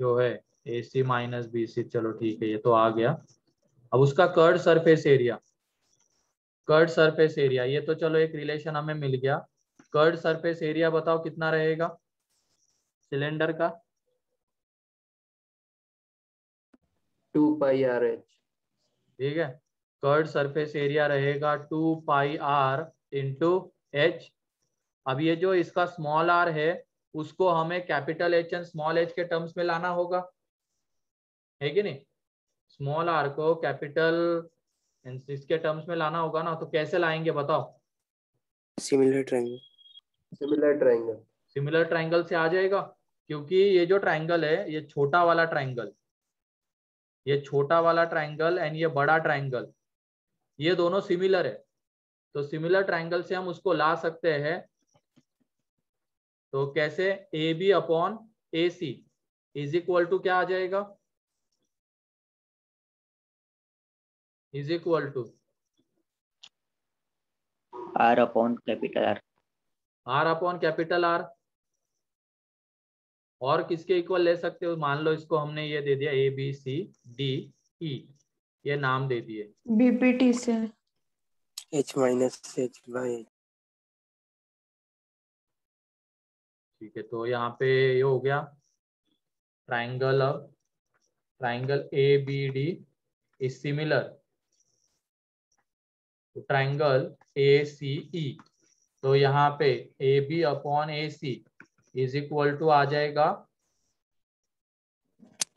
जो है ए सी माइनस बी सी, चलो ठीक है, ये तो आ गया। अब उसका curved surface area, curved surface area, ये तो चलो एक रिलेशन हमें मिल गया। कर्ड सरफेस एरिया बताओ कितना रहेगा सिलेंडर का, 2 पाई आर एच। ठीक है। कर्ड सरफेस एरिया रहेगा 2 पाई आर इंटू एच। अब ये जो इसका स्मॉल आर है उसको हमें capital H and small H के टर्म्स में लाना होगा, है कि नहीं। स्मॉल आर को कैपिटल इसके टर्म्स में लाना होगा ना, तो कैसे लाएंगे बताओ। Similar triangle. Similar triangle. Similar triangle से आ जाएगा, क्योंकि ये जो ट्रायंगल है, ये छोटा वाला ट्रायंगल, ये छोटा वाला ट्रायंगल एंड ये बड़ा ट्रायंगल, ये दोनों सिमिलर है। तो सिमिलर ट्रायंगल से हम उसको ला सकते हैं। तो कैसे, A B upon A C is equal to क्या आ जाएगा, is equal to R upon capital R। R upon capital R. और किसके इक्वल ले सकते हो, मान लो इसको हमने ये दे दिया A B C D E, ये नाम दे दिए, बीपीटी से। H minus H by. ठीक है। तो यहाँ पे ये हो गया ट्रायंगल, अब triangle A B D is similar to triangle A C E. तो यहाँ पे A B upon A C is equal to आ जाएगा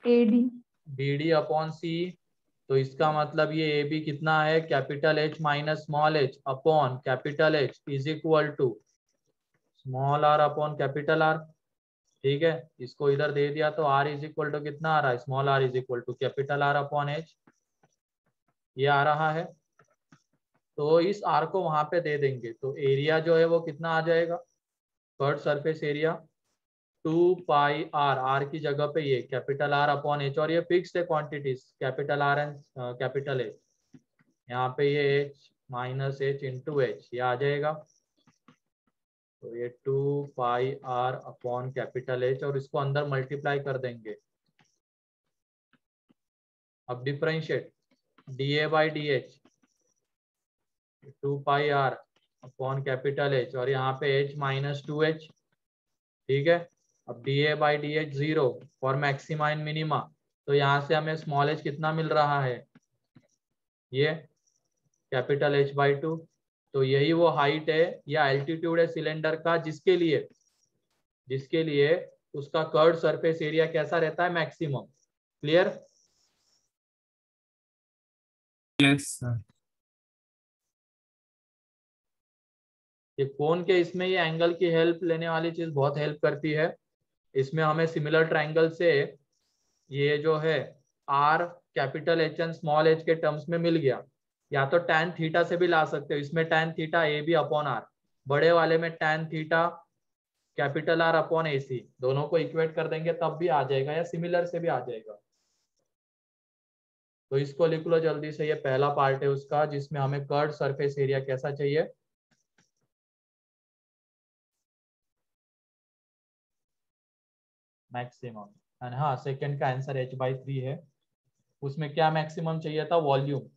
A D. B D upon C. तो इसका मतलब ये ए बी कितना है, capital H minus small H upon capital H is equal to small R upon capital R, ठीक है। इसको इधर दे दिया तो आर इज इक्वल टू कितना आ रहा है, small R is equal to capital R upon H, ये आ रहा है। तो इस आर को वहां पे दे देंगे, तो एरिया जो है वो कितना आ जाएगा, curve surface area 2 pi R, R की जगह पे ये कैपिटल आर अपॉन एच, और ये फिक्स्ड है quantities capital R and capital H, यहाँ पे ये H minus H into H ये आ जाएगा, तो ये 2 pi R upon capital H, और इसको अंदर मल्टीप्लाई कर देंगे। अब differentiate D A by D H 2 pi R upon capital H, और यहाँ पे एच माइनस 2h, ठीक है। अब D A by D H 0 for maxima and minima, तो यहाँ से हमें स्मॉल एच कितना मिल रहा है, ये कैपिटल एच बाई 2, तो यही वो हाइट है या एल्टीट्यूड है सिलेंडर का, जिसके लिए उसका कर्व सरफेस एरिया कैसा रहता है, मैक्सिमम। क्लियर? Yes sir. ये कोन के इसमें ये एंगल की हेल्प लेने वाली चीज बहुत हेल्प करती है। इसमें हमें सिमिलर ट्रायंगल से ये जो है are capital H and small H के टर्म्स में मिल गया, या तो tan थीटा से भी ला सकते हो, इसमें tan theta A B upon R, बड़े वाले में tan theta capital R upon A C, दोनों को इक्वेट कर देंगे तब भी आ जाएगा, या सिमिलर से भी आ जाएगा। तो इसको लिख लो जल्दी से, ये पहला पार्ट है उसका जिसमें हमें कर्व सरफेस एरिया कैसा चाहिए, मैक्सिमम। एंड हाँ, सेकंड का आंसर h/3 है। उसमें क्या मैक्सिमम चाहिए था, वॉल्यूम।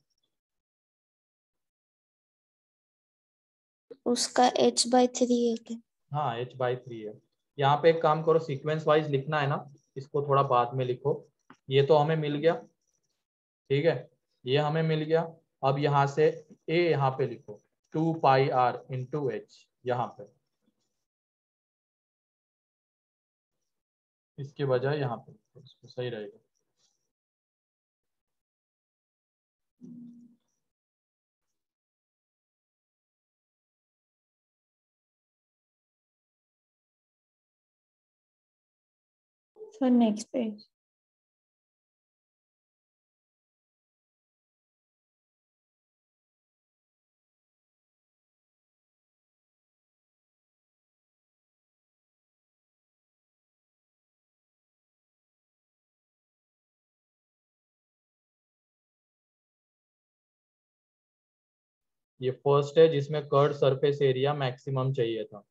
उसका h/3 है क्या? हाँ h/3 है। यहाँ पे एक काम करो, सीक्वेंस वाइज लिखना है ना, इसको थोड़ा बाद में लिखो। ये तो हमें मिल गया, ठीक है, ये हमें मिल गया। अब यहाँ से a यहाँ पे लिखो 2 पाई आर इंटू एच, यहाँ पे इसके बजाय यहाँ पे इसको सही रहेगा। Sir next page. ये फर्स्ट है जिसमें कर्व सरफेस एरिया मैक्सिमम चाहिए था।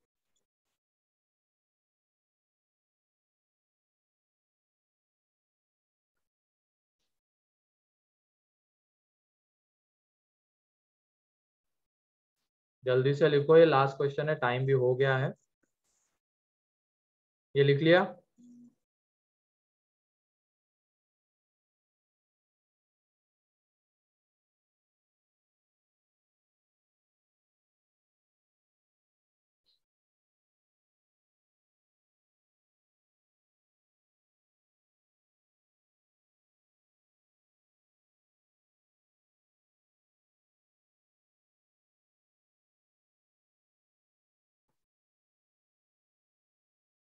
जल्दी से लिखो, ये लास्ट क्वेश्चन है, टाइम भी हो गया है। ये लिख लिया?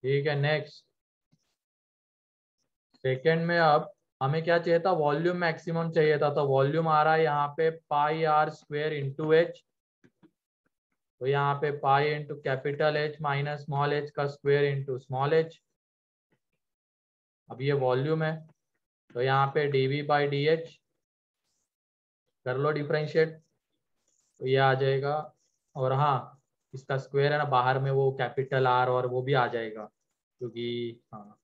ठीक है, नेक्स्ट सेकंड में अब हमें क्या चाहिए था, वॉल्यूम मैक्सिमम चाहिए था। तो वॉल्यूम आ रहा है यहाँ पे पाई आर स्क्वेयर इंटू एच, तो यहाँ पे pi into capital H minus small H का स्क्वेयर इंटू स्मॉल एच। अब ये वॉल्यूम है, तो यहाँ पे डीवी बाई डी एच कर लो डिफरेंशिएट, तो ये आ जाएगा। और हाँ, इसका स्क्वायर है ना, बाहर में वो कैपिटल आर और वो भी आ जाएगा, क्योंकि हाँ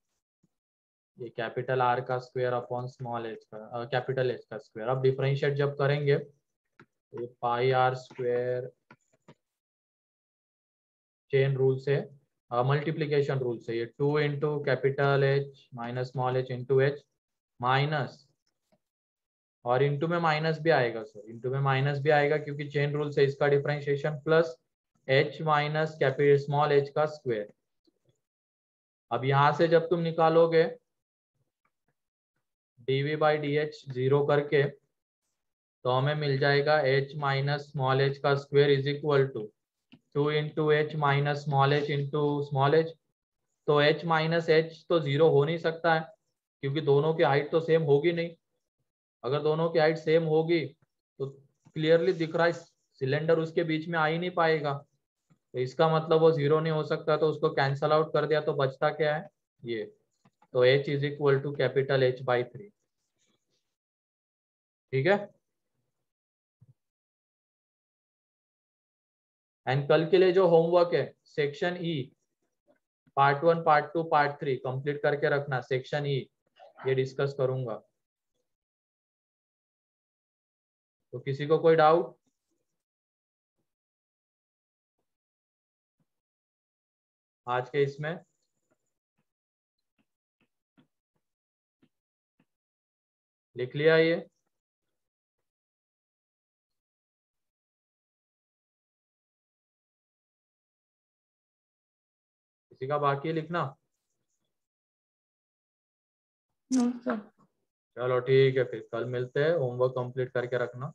ये कैपिटल आर का स्क्वायर अपॉन स्मॉल एच का कैपिटल एच का स्क्वायर। अब डिफरेंशिएट जब करेंगे तो ये पाई आर स्क्वायर चेन रूल से, मल्टीप्लीकेशन रूल से, ये 2 into capital H minus small H into H minus, और इंटू में माइनस भी आएगा सर, इंटू में माइनस भी आएगा क्योंकि चेन रूल से इसका differentiation plus H minus capital small H का स्क्वायर। अब यहां से जब तुम निकालोगे dv by D H zero करके, तो हमें मिल जाएगा h माइनस स्मॉल एच का square is equal to 2 into H minus small H into small H. तो h माइनस एच तो जीरो हो नहीं सकता है, क्योंकि दोनों की हाइट तो सेम होगी नहीं। अगर दोनों की हाइट सेम होगी तो क्लियरली दिख रहा है सिलेंडर उसके बीच में आ ही नहीं पाएगा, तो इसका मतलब वो 0 नहीं हो सकता, तो उसको कैंसल आउट कर दिया तो बचता क्या है ये, तो h is equal to capital H/3। ठीक है, एंड कल के लिए जो होमवर्क है section E part 1 part 2 part 3 complete करके रखना। सेक्शन ई ये डिस्कस करूंगा, तो किसी को कोई डाउट? आज के इसमें लिख लिया ये? किसी का बाकी है लिखना? No sir. चलो ठीक है, फिर कल मिलते हैं, होमवर्क कंप्लीट करके रखना।